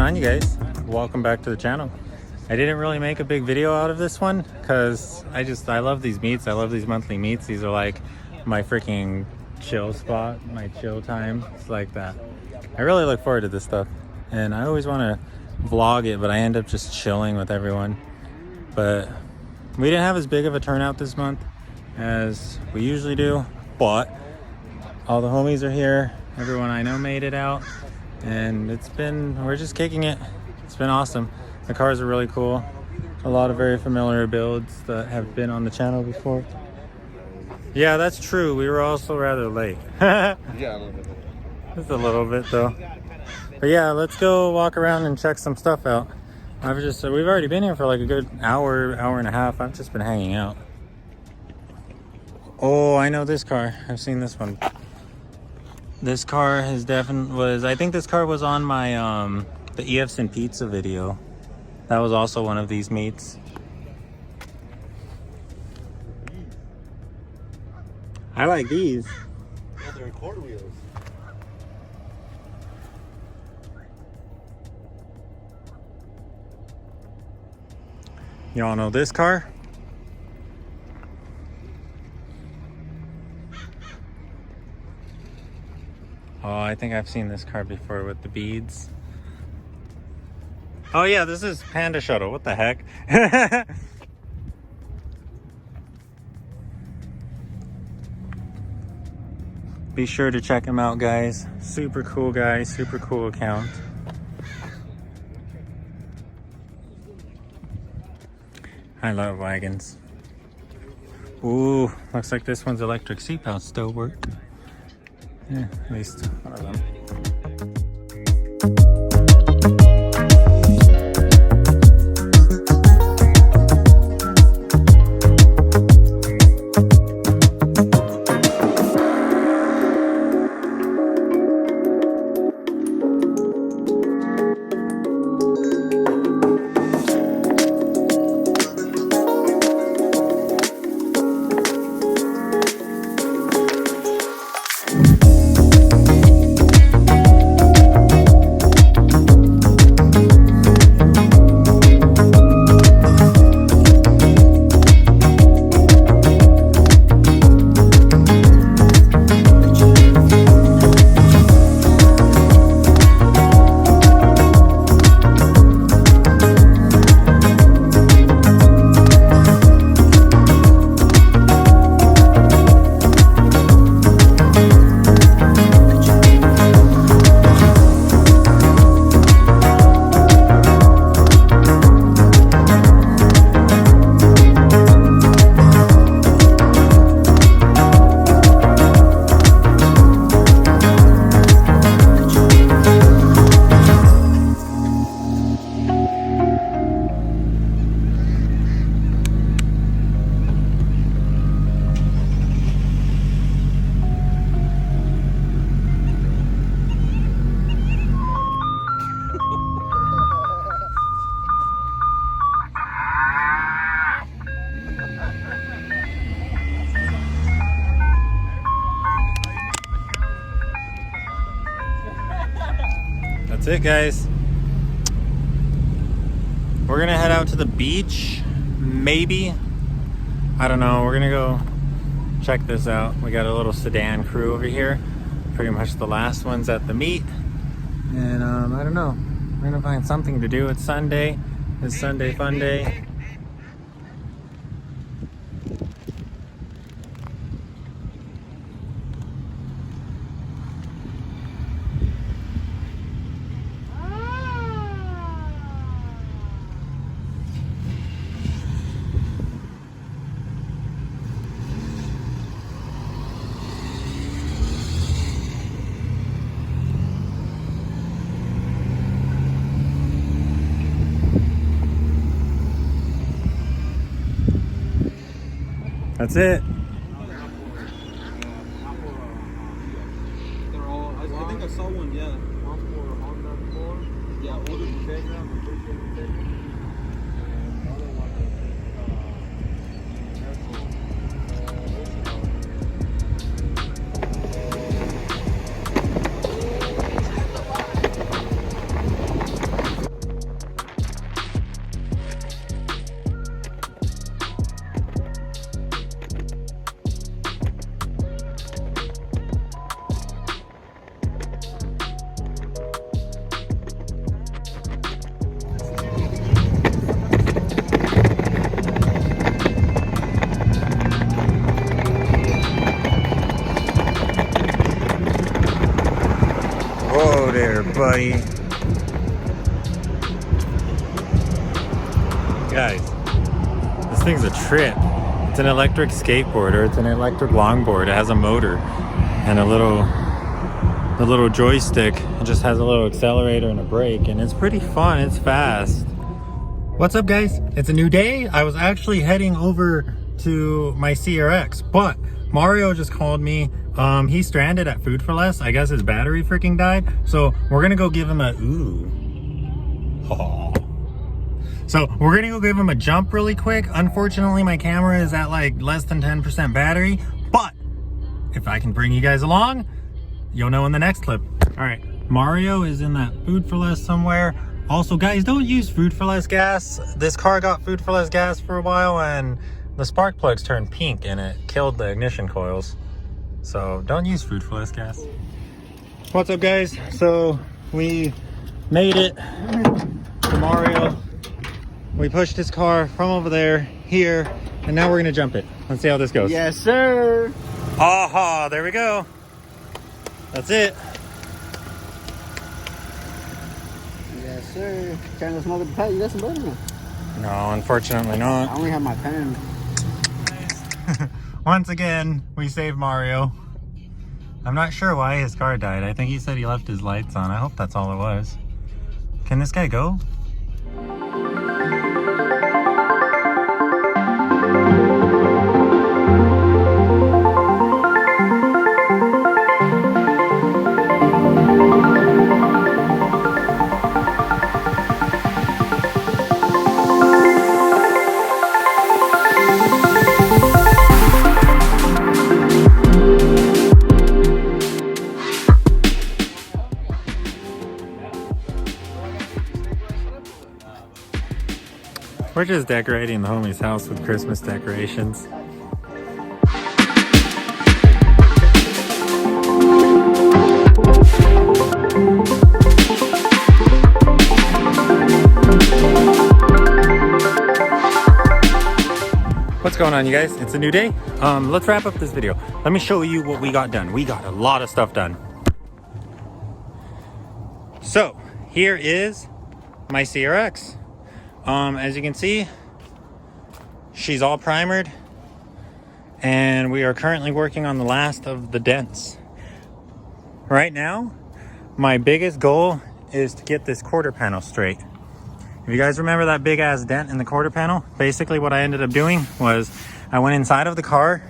on, you guys? Welcome back to the channel. I didn't really make a big video out of this one because I love these meets. I love these monthly meets. These are like my freaking chill spot, my chill time. It's like that. I really look forward to this stuff, and I always want to vlog it, but I end up just chilling with everyone. But we didn't have as big of a turnout this month as we usually do, but all the homies are here. Everyone I know made it out, and we're just kicking it. It's been awesome. The cars are really cool. A lot of very familiar builds that have been on the channel before. Yeah, that's true. We were also rather late. Yeah, a little bit. Just a little bit though. But yeah, let's go walk around and check some stuff out. We've already been here for like a good hour and a half. I've just been hanging out. Oh, I know this car. I've seen this one. This car I think this car was on my the EF'n pizza video. That was also one of these meets. I like these. Yeah, they're quarter wheels. Y'all know this car? Oh, I think I've seen this car before with the beads. Oh yeah, this is Panda Shuttle. What the heck? Be sure to check him out, guys. Super cool guy, super cool account. I love wagons. Ooh, looks like this one's electric seat belts still work. Yeah, at least one of them. That's it, guys. We're gonna head out to the beach, maybe. I don't know. We're gonna go check this out. We got a little sedan crew over here. Pretty much the last ones at the meet. And I don't know. We're gonna find something to do. It's Sunday. It's Sunday fun day. That's it. They're all, I think I saw one, yeah. One for Honda Accord. Yeah, older Integra, appreciate Integra. And the other one there, buddy. Guys, this thing's a trip. It's an electric skateboard, or it's an electric longboard. It has a motor and a little joystick. It just has a little accelerator and a brake, and it's pretty fun. It's fast. What's up, guys? It's a new day. I was actually heading over to my CRX, but Mario just called me. He's stranded at Food for Less. I guess his battery freaking died. So we're gonna go give him a So we're gonna go give him a jump really quick. Unfortunately, my camera is at like less than 10% battery, but if I can bring you guys along, you'll know in the next clip. All right, Mario is in that Food for Less somewhere. Also, guys, don't use Food for Less gas. This car got Food for Less gas for a while, and the spark plugs turned pink and it killed the ignition coils. So don't use Food for Less gas. What's up, guys? So we made it to Mario. We pushed his car from over there here, and now we're gonna jump it. Let's see how this goes. Yes, sir. Aha, there we go. That's it. Yes, sir. Trying to smoke the pipe. You got some butter? No, unfortunately not. I only have my pen. Once again, we saved Mario. I'm not sure why his car died. I think he said he left his lights on. I hope that's all it was. Can this guy go? We're just decorating the homie's house with Christmas decorations. What's going on, you guys? It's a new day. Let's wrap up this video. Let me show you what we got done. We got a lot of stuff done. So here is my CRX. As you can see, she's all primered, and we are currently working on the last of the dents. Right now, my biggest goal is to get this quarter panel straight. If you guys remember that big ass dent in the quarter panel, basically what I ended up doing was I went inside of the car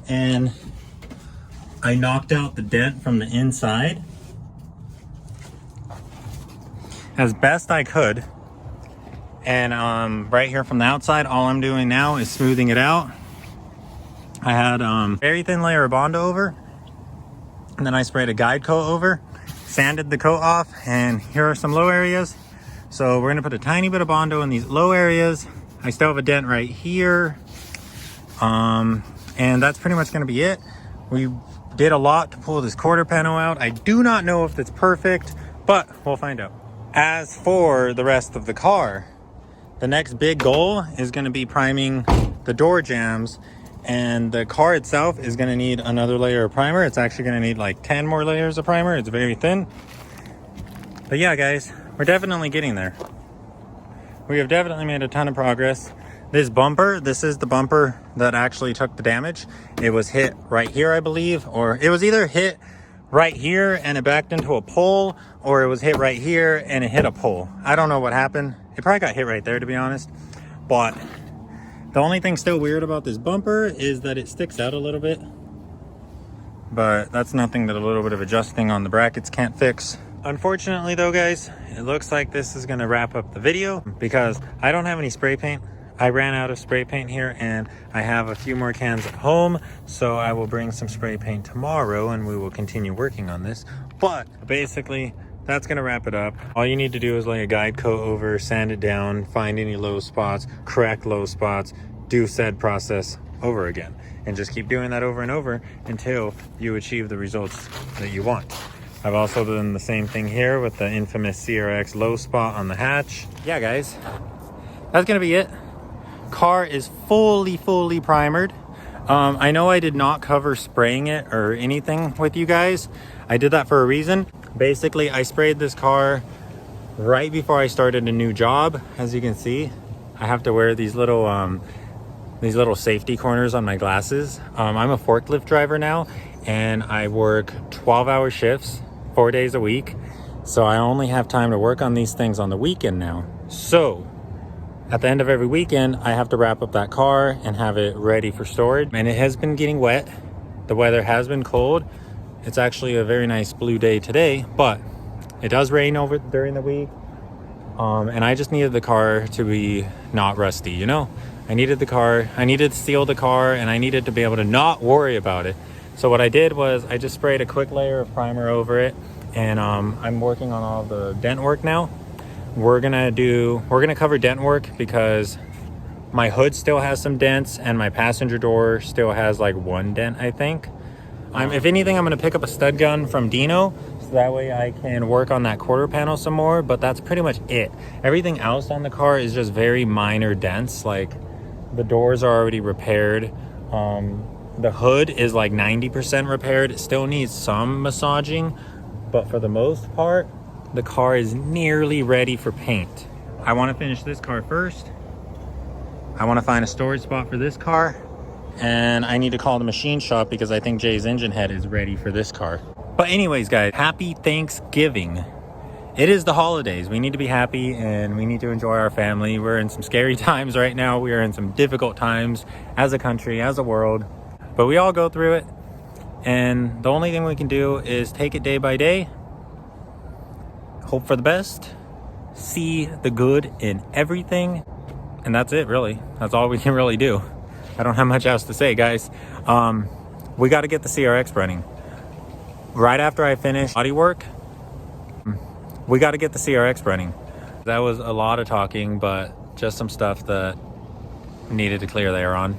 and I knocked out the dent from the inside as best I could. And right here from the outside, all I'm doing now is smoothing it out. I had very thin layer of Bondo over, and then I sprayed a guide coat over, sanded the coat off, and here are some low areas. So we're gonna put a tiny bit of Bondo in these low areas. I still have a dent right here. And that's pretty much gonna be it. We did a lot to pull this quarter panel out. I do not know if it's perfect, but we'll find out. As for the rest of the car, the next big goal is going to be priming the door jambs, and the car itself is going to need another layer of primer. It's actually going to need like 10 more layers of primer. It's very thin. But yeah, guys, we're definitely getting there. We have definitely made a ton of progress. This bumper, this is the bumper that actually took the damage. It was hit right here, I believe, or it was either hit right here and it backed into a pole, or it was hit right here and it hit a pole. I don't know what happened. It probably got hit right there, to be honest. But the only thing still weird about this bumper is that it sticks out a little bit. But that's nothing that a little bit of adjusting on the brackets can't fix. Unfortunately though, guys, it looks like this is gonna wrap up the video because I don't have any spray paint. I ran out of spray paint here, and I have a few more cans at home, so I will bring some spray paint tomorrow and we will continue working on this. But basically, that's gonna wrap it up. All you need to do is lay a guide coat over, sand it down, find any low spots, correct low spots, do said process over again, and just keep doing that over and over until you achieve the results that you want. I've also done the same thing here with the infamous CRX low spot on the hatch. Yeah, guys, that's gonna be it. Car is fully primered. I know I did not cover spraying it or anything with you guys. I did that for a reason. Basically, I sprayed this car right before I started a new job. As you can see, I have to wear these little safety corners on my glasses. I'm a forklift driver now, and I work 12-hour shifts 4 days a week. So I only have time to work on these things on the weekend now. So at the end of every weekend, I have to wrap up that car and have it ready for storage. And it has been getting wet. The weather has been cold. It's actually a very nice blue day today, but it does rain over during the week. And I just needed the car to be not rusty, you know? I needed to seal the car, and I needed to be able to not worry about it. So what I did was I just sprayed a quick layer of primer over it, and I'm working on all the dent work now. We're gonna cover dent work because my hood still has some dents and my passenger door still has like one dent, I think. If anything, I'm gonna pick up a stud gun from Dino, so that way I can work on that quarter panel some more, but that's pretty much it. Everything else on the car is just very minor dents. Like the doors are already repaired. The hood is like 90% repaired. It still needs some massaging, but for the most part, the car is nearly ready for paint. I want to finish this car first. I want to find a storage spot for this car, and I need to call the machine shop because I think Jay's engine head is ready for this car. But anyways, guys, happy Thanksgiving. It is the holidays. We need to be happy and we need to enjoy our family. We're in some scary times right now. We are in some difficult times as a country, as a world, but we all go through it. And the only thing we can do is take it day by day, hope for the best, see the good in everything, and that's it, really. That's all we can really do. I don't have much else to say, guys. We got to get the CRX running. Right after I finish body work, we got to get the CRX running. That was a lot of talking, but just some stuff that needed to clear the air on.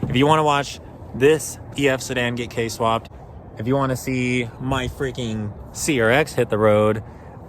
If you want to watch this EF sedan get K-swapped, if you want to see my freaking CRX hit the road,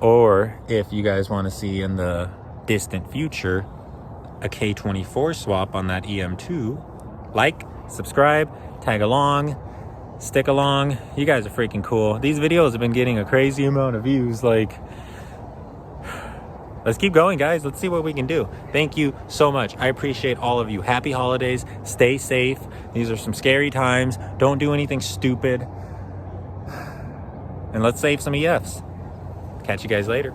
or if you guys want to see in the distant future a K24 swap on that EM2, like, subscribe, tag along, stick along. You guys are freaking cool. These videos have been getting a crazy amount of views. Like, let's keep going, guys. Let's see what we can do. Thank you so much. I appreciate all of you. Happy holidays. Stay safe. These are some scary times. Don't do anything stupid. And let's save some EFs. Catch you guys later.